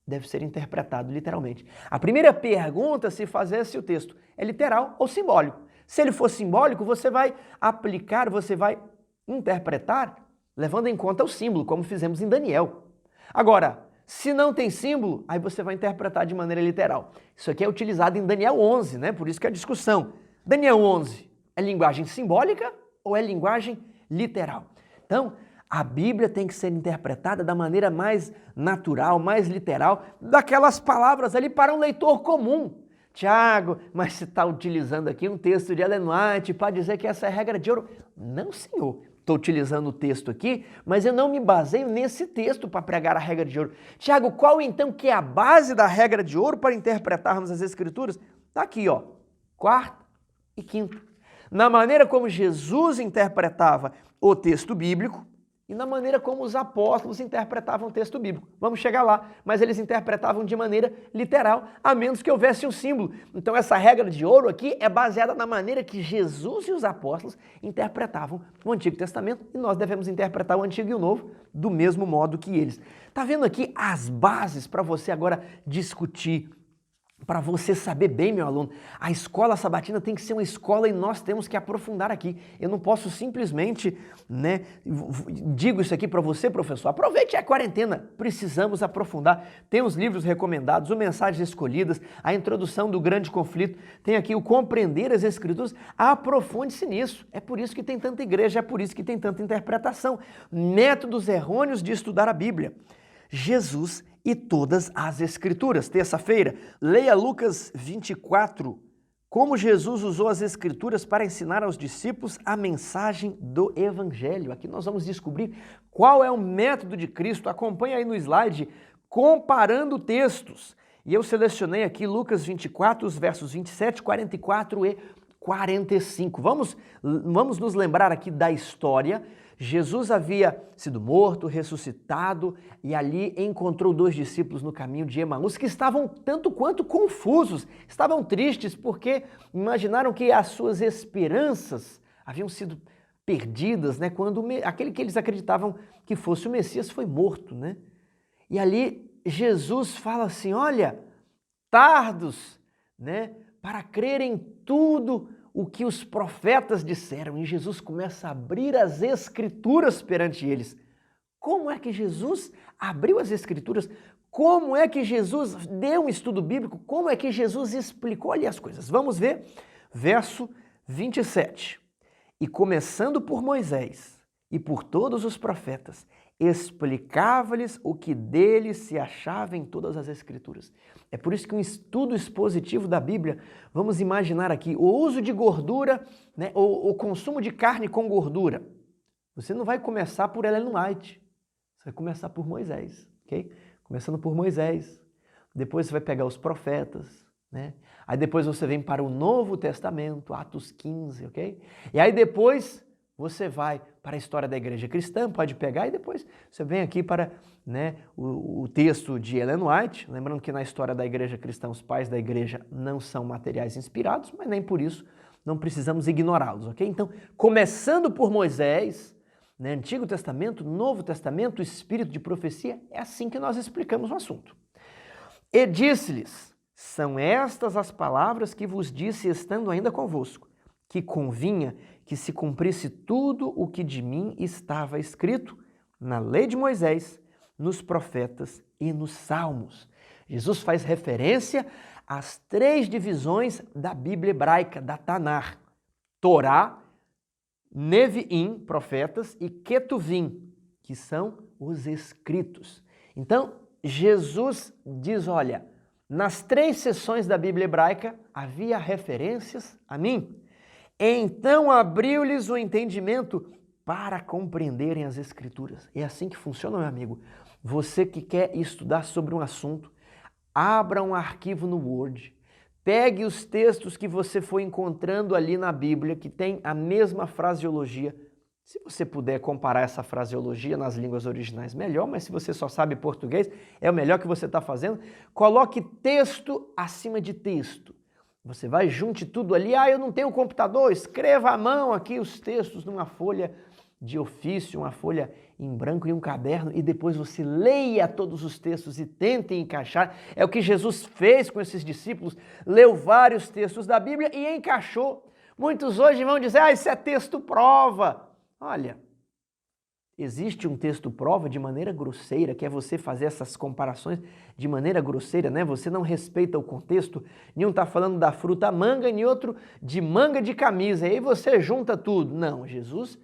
deve ser interpretado literalmente. A primeira pergunta a se fazer é se o texto é literal ou simbólico. Se ele for simbólico, você vai aplicar, você vai interpretar, levando em conta o símbolo, como fizemos em Daniel. Agora, se não tem símbolo, aí você vai interpretar de maneira literal. Isso aqui é utilizado em Daniel 11, né? Por isso que é a discussão. Daniel 11 é linguagem simbólica ou é linguagem literal? Então, a Bíblia tem que ser interpretada da maneira mais natural, mais literal, daquelas palavras ali para um leitor comum. Tiago, mas você está utilizando aqui um texto de Ellen White para dizer que essa é a regra de ouro. Não, senhor. Estou utilizando o texto aqui, mas eu não me baseio nesse texto para pregar a regra de ouro. Tiago, qual então que é a base da regra de ouro para interpretarmos as Escrituras? Está aqui, ó, quarto e quinto. Na maneira como Jesus interpretava o texto bíblico, e na maneira como os apóstolos interpretavam o texto bíblico. Vamos chegar lá, mas eles interpretavam de maneira literal, a menos que houvesse um símbolo. Então essa regra de ouro aqui é baseada na maneira que Jesus e os apóstolos interpretavam o Antigo Testamento, e nós devemos interpretar o Antigo e o Novo do mesmo modo que eles. Tá vendo aqui as bases para você agora discutir, para você saber bem, meu aluno? A escola sabatina tem que ser uma escola e nós temos que aprofundar aqui. Eu não posso simplesmente, digo isso aqui para você, professor, aproveite a quarentena, precisamos aprofundar. Tem os livros recomendados, o Mensagens Escolhidas, a introdução do grande conflito, tem aqui o Compreender as Escrituras, aprofunde-se nisso. É por isso que tem tanta igreja, é por isso que tem tanta interpretação. Métodos errôneos de estudar a Bíblia. Jesus e todas as Escrituras. Terça-feira, leia Lucas 24, como Jesus usou as Escrituras para ensinar aos discípulos a mensagem do Evangelho. Aqui nós vamos descobrir qual é o método de Cristo. Acompanhe aí no slide, comparando textos. E eu selecionei aqui Lucas 24, os versos 27, 44 e 45. Vamos nos lembrar aqui da história. Jesus havia sido morto, ressuscitado, e ali encontrou 2 discípulos no caminho de Emaús que estavam tanto quanto confusos, estavam tristes porque imaginaram que as suas esperanças haviam sido perdidas, quando aquele que eles acreditavam que fosse o Messias foi morto, E ali Jesus fala assim, olha, tardos, para crer em tudo o que os profetas disseram, e Jesus começa a abrir as Escrituras perante eles. Como é que Jesus abriu as Escrituras? Como é que Jesus deu um estudo bíblico? Como é que Jesus explicou ali as coisas? Vamos ver, verso 27. E começando por Moisés e por todos os profetas, explicava-lhes o que deles se achava em todas as Escrituras. É por isso que um estudo expositivo da Bíblia, vamos imaginar aqui, o uso de gordura, o consumo de carne com gordura. Você não vai começar por Ellen White, você vai começar por Moisés, ok? Começando por Moisés, depois você vai pegar os profetas, Aí depois você vem para o Novo Testamento, Atos 15, ok? E aí depois você vai para a história da igreja cristã, pode pegar, e depois você vem aqui para o texto de Ellen White, lembrando que na história da igreja cristã os pais da igreja não são materiais inspirados, mas nem por isso não precisamos ignorá-los, ok? Então, começando por Moisés, Antigo Testamento, Novo Testamento, o espírito de profecia, é assim que nós explicamos o assunto. E disse-lhes, são estas as palavras que vos disse estando ainda convosco, que convinha que se cumprisse tudo o que de mim estava escrito na lei de Moisés, nos profetas e nos salmos. Jesus faz referência às 3 divisões da Bíblia hebraica, da Tanar: Torá, Neviim, profetas, e Ketuvim, que são os escritos. Então, Jesus diz, olha, nas 3 seções da Bíblia hebraica havia referências a mim. Então abriu-lhes o entendimento para compreenderem as Escrituras. É assim que funciona, meu amigo. Você que quer estudar sobre um assunto, abra um arquivo no Word, pegue os textos que você foi encontrando ali na Bíblia, que tem a mesma fraseologia. Se você puder comparar essa fraseologia nas línguas originais, melhor, mas se você só sabe português, é o melhor que você está fazendo. Coloque texto acima de texto. Você vai, junte tudo ali. Eu não tenho computador, escreva à mão aqui os textos numa folha de ofício, uma folha em branco e um caderno, e depois você leia todos os textos e tente encaixar. É o que Jesus fez com esses discípulos, leu vários textos da Bíblia e encaixou. Muitos hoje vão dizer, isso é texto prova. Olha, existe um texto prova de maneira grosseira, que é você fazer essas comparações de maneira grosseira, Você não respeita o contexto, nenhum está falando da fruta manga, nem outro de manga de camisa, e aí você junta tudo. Não, Jesus,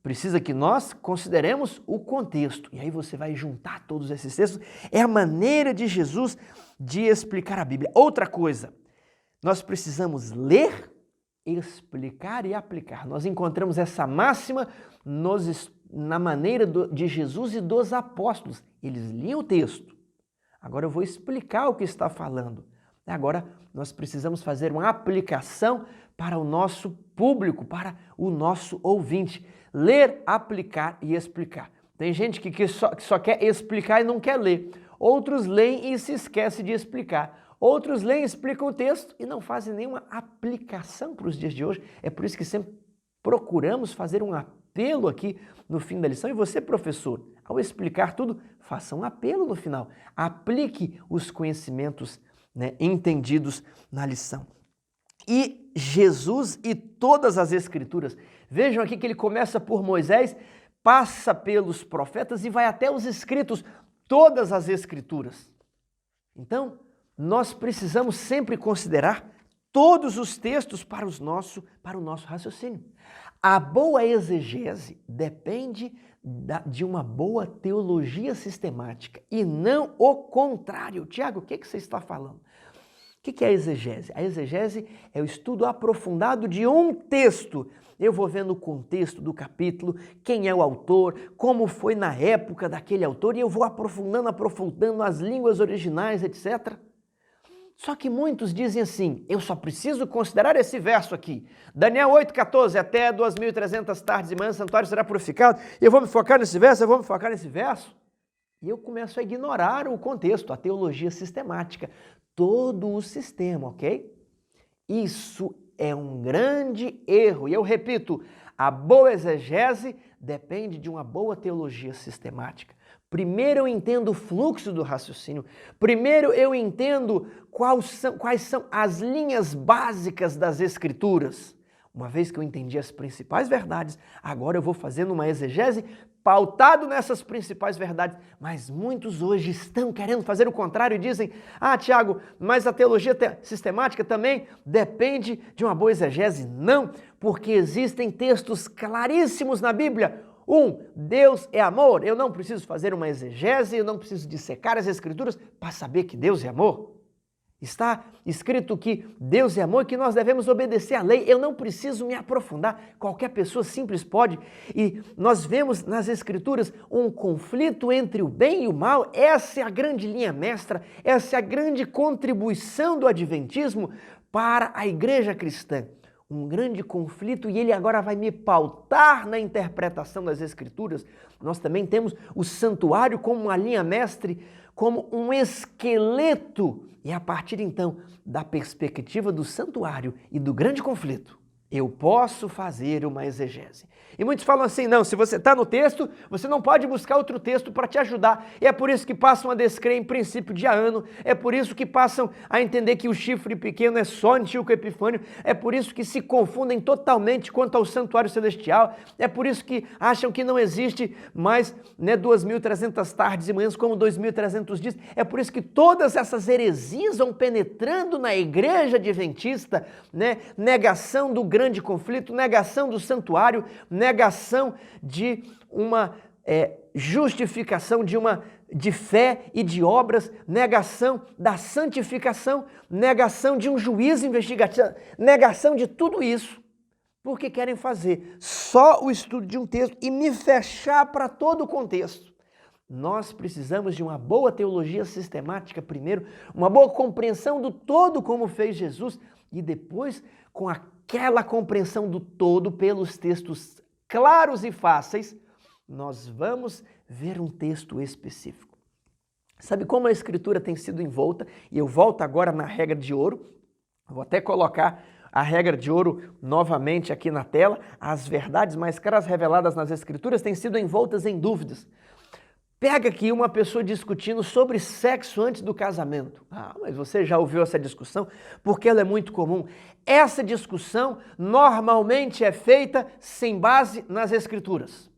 precisa que nós consideremos o contexto, e aí você vai juntar todos esses textos. É a maneira de Jesus de explicar a Bíblia. Outra coisa, nós precisamos ler, explicar e aplicar. Nós encontramos essa máxima na maneira de Jesus e dos apóstolos. Eles liam o texto. Agora eu vou explicar o que está falando. Agora nós precisamos fazer uma aplicação para o nosso público, para o nosso ouvinte. ler, aplicar e explicar. Tem gente que só quer explicar e não quer ler. Outros leem e se esquecem de explicar. Outros leem, explicam o texto e não fazem nenhuma aplicação para os dias de hoje. É por isso que sempre procuramos fazer um apelo aqui no fim da lição. E você, professor, ao explicar tudo, faça um apelo no final. Aplique os conhecimentos, entendidos na lição. E Jesus e todas as Escrituras. Vejam aqui que ele começa por Moisés, passa pelos profetas e vai até os escritos, todas as Escrituras. Então, nós precisamos sempre considerar todos os textos para o nosso raciocínio. A boa exegese depende de uma boa teologia sistemática e não o contrário. Tiago, o que você está falando? O que é a exegese? A exegese é o estudo aprofundado de um texto. Eu vou vendo o contexto do capítulo, quem é o autor, como foi na época daquele autor, e eu vou aprofundando as línguas originais, etc. Só que muitos dizem assim, eu só preciso considerar esse verso aqui. Daniel 8,14, até 2.300 tardes e manhãs, o santuário será purificado, e eu vou me focar nesse verso, E eu começo a ignorar o contexto, a teologia sistemática, todo o sistema, ok? Isso é um grande erro. E eu repito, a boa exegese depende de uma boa teologia sistemática. Primeiro eu entendo o fluxo do raciocínio. Primeiro eu entendo quais são as linhas básicas das Escrituras. Uma vez que eu entendi as principais verdades, agora eu vou fazendo uma exegese pautado nessas principais verdades. Mas muitos hoje estão querendo fazer o contrário e dizem, Tiago, mas a teologia sistemática também depende de uma boa exegese. Não, porque existem textos claríssimos na Bíblia. Deus é amor. Eu não preciso fazer uma exegese, eu não preciso dissecar as Escrituras para saber que Deus é amor. Está escrito que Deus é amor e que nós devemos obedecer à lei. Eu não preciso me aprofundar. Qualquer pessoa simples pode. E nós vemos nas Escrituras um conflito entre o bem e o mal. Essa é a grande linha mestra. Essa é a grande contribuição do Adventismo para a igreja cristã. Um grande conflito, e ele agora vai me pautar na interpretação das Escrituras. Nós também temos o santuário como uma linha mestre, como um esqueleto. E a partir então da perspectiva do santuário e do grande conflito, eu posso fazer uma exegese. E muitos falam assim, não, se você está no texto, você não pode buscar outro texto para te ajudar. E é por isso que passam a descrer em princípio de Aano, é por isso que passam a entender que o chifre pequeno é só Antíoco Epifânio, é por isso que se confundem totalmente quanto ao santuário celestial, é por isso que acham que não existe mais 2.300 tardes e manhãs como 2.300 dias, é por isso que todas essas heresias vão penetrando na igreja adventista, negação do grande conflito, negação do santuário, negação de uma justificação de fé e de obras, negação da santificação, negação de um juízo investigativo, negação de tudo isso, porque querem fazer só o estudo de um texto e me fechar para todo o contexto. Nós precisamos de uma boa teologia sistemática primeiro, uma boa compreensão do todo como fez Jesus e depois com aquela compreensão do todo pelos textos claros e fáceis, nós vamos ver um texto específico. Sabe como a Escritura tem sido envolta? E eu volto agora na regra de ouro, vou até colocar a regra de ouro novamente aqui na tela. As verdades mais claras reveladas nas Escrituras têm sido envoltas em dúvidas. Pega aqui uma pessoa discutindo sobre sexo antes do casamento. Mas você já ouviu essa discussão? Porque ela é muito comum. Essa discussão normalmente é feita sem base nas Escrituras.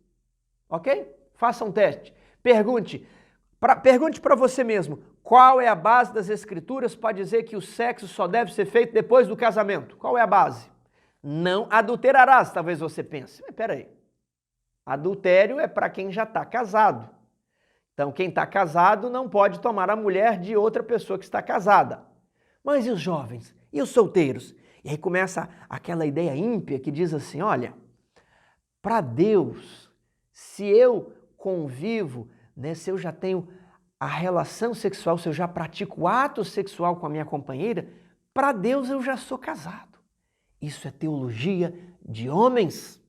Ok? Faça um teste. Pergunte para você mesmo, qual é a base das Escrituras para dizer que o sexo só deve ser feito depois do casamento? Qual é a base? Não adulterarás, talvez você pense. Mas peraí, adultério é para quem já está casado. Então, quem está casado não pode tomar a mulher de outra pessoa que está casada. Mas e os jovens? E os solteiros? E aí começa aquela ideia ímpia que diz assim, olha, para Deus, se eu convivo, se eu já tenho a relação sexual, se eu já pratico o ato sexual com a minha companheira, para Deus eu já sou casado. Isso é teologia de homens.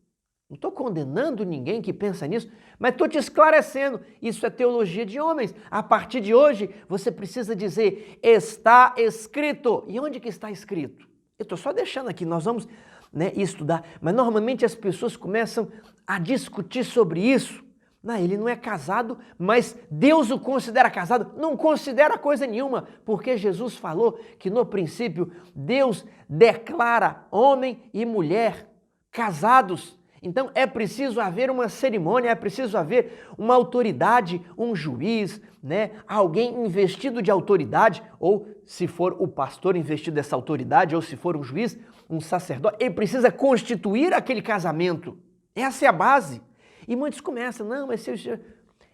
Não estou condenando ninguém que pensa nisso, mas estou te esclarecendo. Isso é teologia de homens. A partir de hoje, você precisa dizer, está escrito. E onde que está escrito? Eu estou só deixando aqui, nós vamos estudar. Mas normalmente as pessoas começam a discutir sobre isso. Não, ele não é casado, mas Deus o considera casado. Não considera coisa nenhuma, porque Jesus falou que no princípio Deus declara homem e mulher casados. Então é preciso haver uma cerimônia, é preciso haver uma autoridade, um juiz, alguém investido de autoridade, ou se for o pastor investido dessa autoridade, ou se for um juiz, um sacerdote, ele precisa constituir aquele casamento. Essa é a base. E muitos começam, não, mas se eu...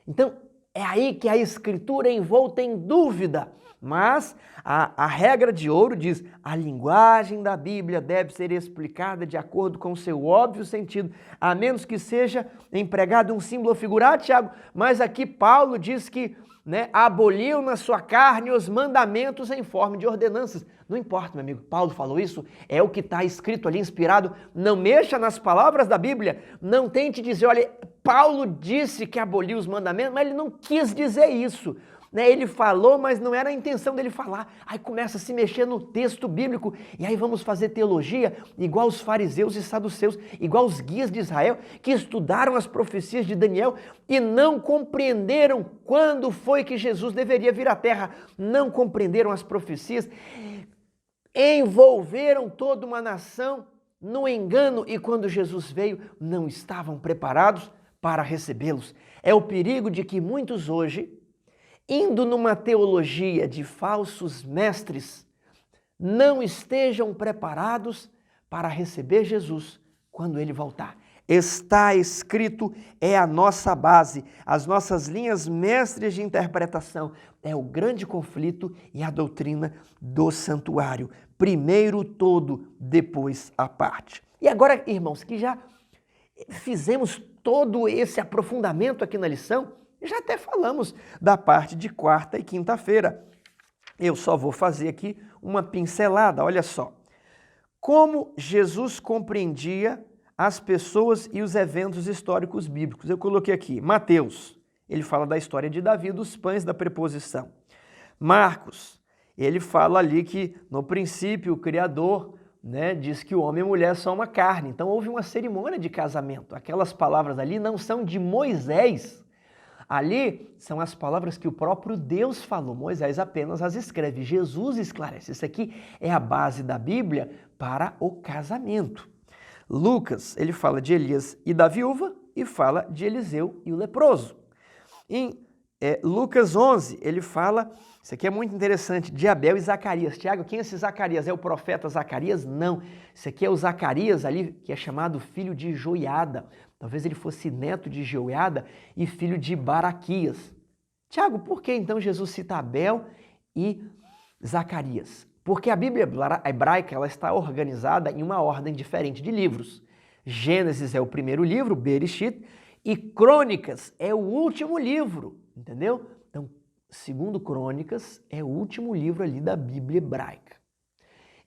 Então, é aí que a Escritura é envolta em dúvida. Mas a regra de ouro diz, a linguagem da Bíblia deve ser explicada de acordo com o seu óbvio sentido, a menos que seja empregado um símbolo figurado, Tiago. Mas aqui Paulo diz que aboliu na sua carne os mandamentos em forma de ordenanças. Não importa, meu amigo, Paulo falou isso, é o que está escrito ali, inspirado. Não mexa nas palavras da Bíblia, não tente dizer, olha, Paulo disse que aboliu os mandamentos, mas ele não quis dizer isso. Ele falou, mas não era a intenção dele falar. Aí começa a se mexer no texto bíblico, e aí vamos fazer teologia igual os fariseus e saduceus, igual os guias de Israel, que estudaram as profecias de Daniel e não compreenderam quando foi que Jesus deveria vir à terra. Não compreenderam as profecias, envolveram toda uma nação no engano, e quando Jesus veio, não estavam preparados para recebê-los. É o perigo de que muitos hoje, indo numa teologia de falsos mestres, não estejam preparados para receber Jesus quando ele voltar. Está escrito é a nossa base, as nossas linhas mestres de interpretação, é o grande conflito e a doutrina do santuário. Primeiro todo, depois a parte. E agora, irmãos, que já fizemos todo esse aprofundamento aqui na lição, já até falamos da parte de quarta e quinta-feira. Eu só vou fazer aqui uma pincelada, olha só. Como Jesus compreendia as pessoas e os eventos históricos bíblicos. Eu coloquei aqui, Mateus, ele fala da história de Davi, dos pães da preposição. Marcos, ele fala ali que no princípio o Criador diz que o homem e a mulher são uma carne. Então houve uma cerimônia de casamento. Aquelas palavras ali não são de Moisés. Ali são as palavras que o próprio Deus falou, Moisés apenas as escreve, Jesus esclarece. Isso aqui é a base da Bíblia para o casamento. Lucas, ele fala de Elias e da viúva e fala de Eliseu e o leproso. Em Lucas 11, ele fala, isso aqui é muito interessante, de Abel e Zacarias. Tiago, quem é esse Zacarias? É o profeta Zacarias? Não, isso aqui é o Zacarias ali, que é chamado filho de Joiada. Talvez ele fosse neto de Joiada e filho de Baraquias. Tiago, por que então Jesus cita Abel e Zacarias? Porque a Bíblia hebraica ela está organizada em uma ordem diferente de livros. Gênesis é o primeiro livro, Bereshit, e Crônicas é o último livro, entendeu? Então, segundo Crônicas, é o último livro ali da Bíblia hebraica.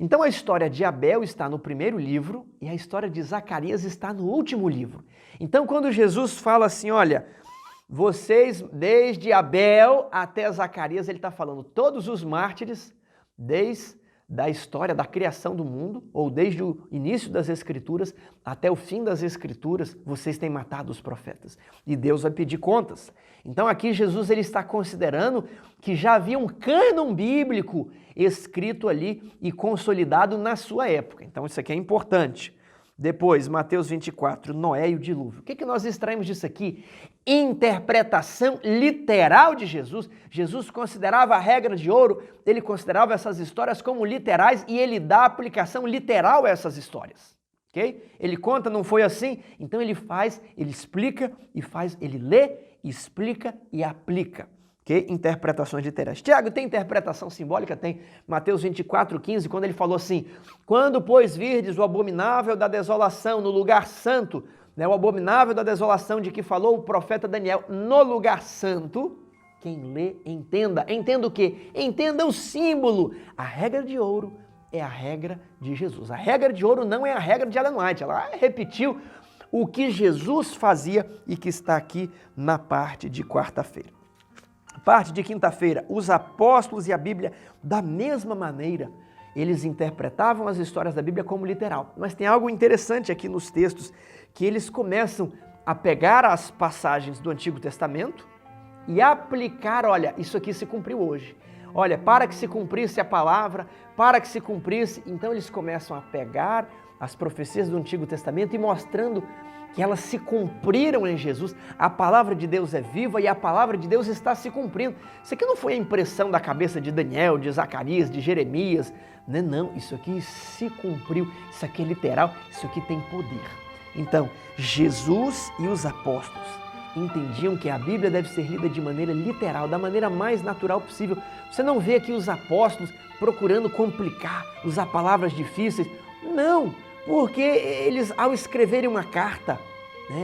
Então a história de Abel está no primeiro livro e a história de Zacarias está no último livro. Então quando Jesus fala assim, olha, vocês desde Abel até Zacarias, ele está falando todos os mártires desde a história da criação do mundo, ou desde o início das Escrituras até o fim das Escrituras, vocês têm matado os profetas. E Deus vai pedir contas. Então aqui Jesus ele está considerando que já havia um cânon bíblico escrito ali e consolidado na sua época. Então isso aqui é importante. Depois, Mateus 24, Noé e o dilúvio. O que nós extraímos disso aqui? Interpretação literal de Jesus. Jesus considerava a regra de ouro, ele considerava essas histórias como literais e ele dá aplicação literal a essas histórias. Okay? Ele conta, não foi assim? Então ele faz, ele explica e faz, ele lê, explica e aplica. Okay? Interpretações literais. Tiago, tem interpretação simbólica? Tem. Mateus 24, 15, quando ele falou assim, quando, pois, virdes o abominável da desolação no lugar santo, o abominável da desolação de que falou o profeta Daniel no lugar santo, quem lê, entenda. Entenda o quê? Entenda o símbolo. A regra de ouro é a regra de Jesus. A regra de ouro não é a regra de Ellen White. Ela repetiu o que Jesus fazia e que está aqui na parte de quarta-feira. Parte de quinta-feira, os apóstolos e a Bíblia, da mesma maneira, eles interpretavam as histórias da Bíblia como literal. Mas tem algo interessante aqui nos textos, que eles começam a pegar as passagens do Antigo Testamento e aplicar, olha, isso aqui se cumpriu hoje. Olha, para que se cumprisse a palavra, para que se cumprisse, então eles começam a pegar as profecias do Antigo Testamento e mostrando que elas se cumpriram em Jesus. A palavra de Deus é viva e a palavra de Deus está se cumprindo. Isso aqui não foi a impressão da cabeça de Daniel, de Zacarias, de Jeremias. Não, isso aqui se cumpriu, isso aqui é literal, isso aqui tem poder. Então, Jesus e os apóstolos entendiam que a Bíblia deve ser lida de maneira literal, da maneira mais natural possível. Você não vê aqui os apóstolos procurando complicar, usar palavras difíceis. Não, porque eles, ao escreverem uma carta,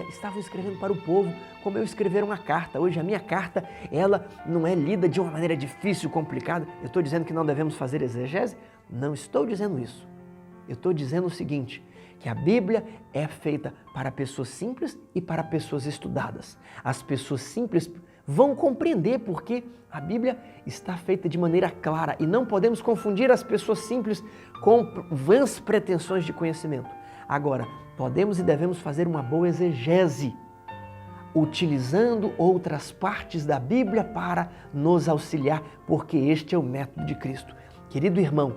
estavam escrevendo para o povo, como eu escrever uma carta. Hoje a minha carta, ela não é lida de uma maneira difícil, complicada. Eu estou dizendo que não devemos fazer exegese? Não estou dizendo isso. Eu estou dizendo o seguinte, que a Bíblia é feita para pessoas simples e para pessoas estudadas. As pessoas simples vão compreender porque a Bíblia está feita de maneira clara e não podemos confundir as pessoas simples com vãs pretensões de conhecimento. Agora, podemos e devemos fazer uma boa exegese, utilizando outras partes da Bíblia para nos auxiliar, porque este é o método de Cristo. Querido irmão,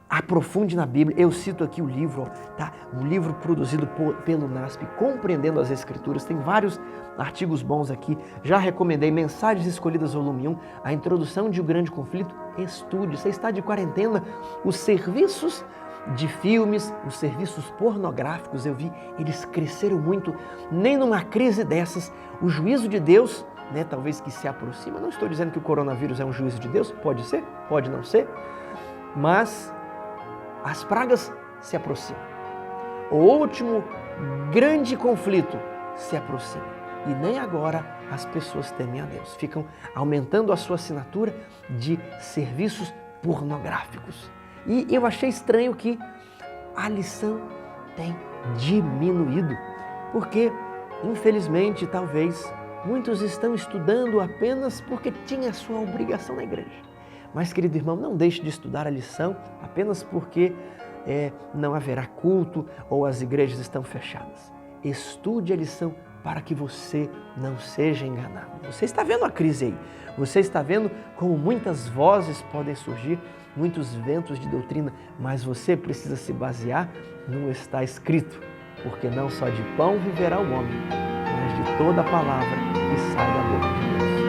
aprofunde na Bíblia. Eu cito aqui o livro, tá? Um livro produzido pelo NASP, Compreendendo as Escrituras. Tem vários artigos bons aqui. Já recomendei Mensagens Escolhidas, volume 1, a introdução de O Grande Conflito. Estude. Você está de quarentena, os serviços de filmes, os serviços pornográficos, eu vi, eles cresceram muito. Nem numa crise dessas, o juízo de Deus, talvez que se aproxima. Não estou dizendo que o coronavírus é um juízo de Deus, pode ser, pode não ser, mas as pragas se aproximam. O último grande conflito se aproxima. E nem agora as pessoas temem a Deus. Ficam aumentando a sua assinatura de serviços pornográficos. E eu achei estranho que a lição tem diminuído. Porque, infelizmente, talvez, muitos estão estudando apenas porque tinha a sua obrigação na igreja. Mas, querido irmão, não deixe de estudar a lição apenas porque não haverá culto ou as igrejas estão fechadas. Estude a lição para que você não seja enganado. Você está vendo a crise aí. Você está vendo como muitas vozes podem surgir, muitos ventos de doutrina, mas você precisa se basear no está escrito, porque não só de pão viverá o homem, mas de toda a palavra que sai da boca de Deus.